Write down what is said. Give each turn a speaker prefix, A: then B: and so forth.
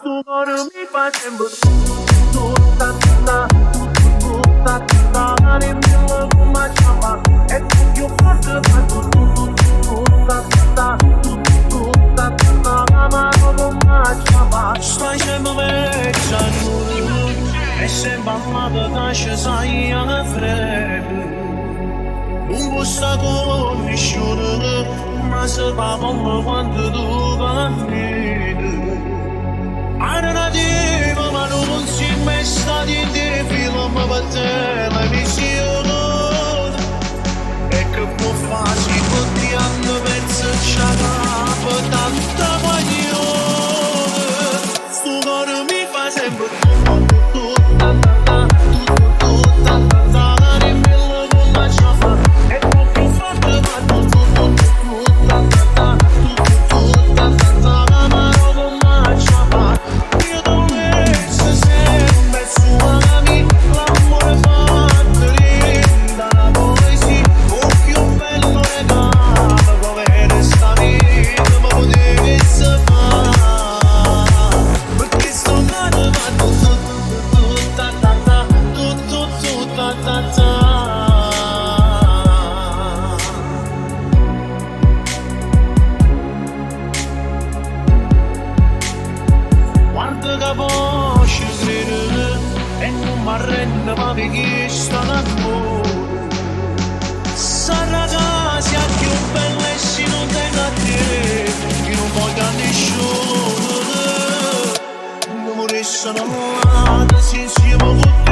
A: Sudor mi fa sempre tutta tutta tutta tutta nemmeno come chiama e più forte fa tutta tutta tutta tutta ma non chiama stai sempre vecchia e se mamma nasce sai a freddo un gusto conosciuto ma se va bomba quando tu vai alternativa ma non si è mai stati in te film per televisione e che può farsi tutti hanno penso c'è per tanta guaglione sto cuore mi fa sempre tutta tutta nemmeno come ci fa e più forte ma tutta ma non come ci fa io dovessi sempre suonami l'amore fatto linda la poesia o più bello regalo come sta vita ma potevi fare perché sto nato ma tutta guarda che voce credere e non mi arrendo ma perché sto d'amore sarà casa più bella e se non tengo a te io non voglio a nessuno non mi restano male se insieme con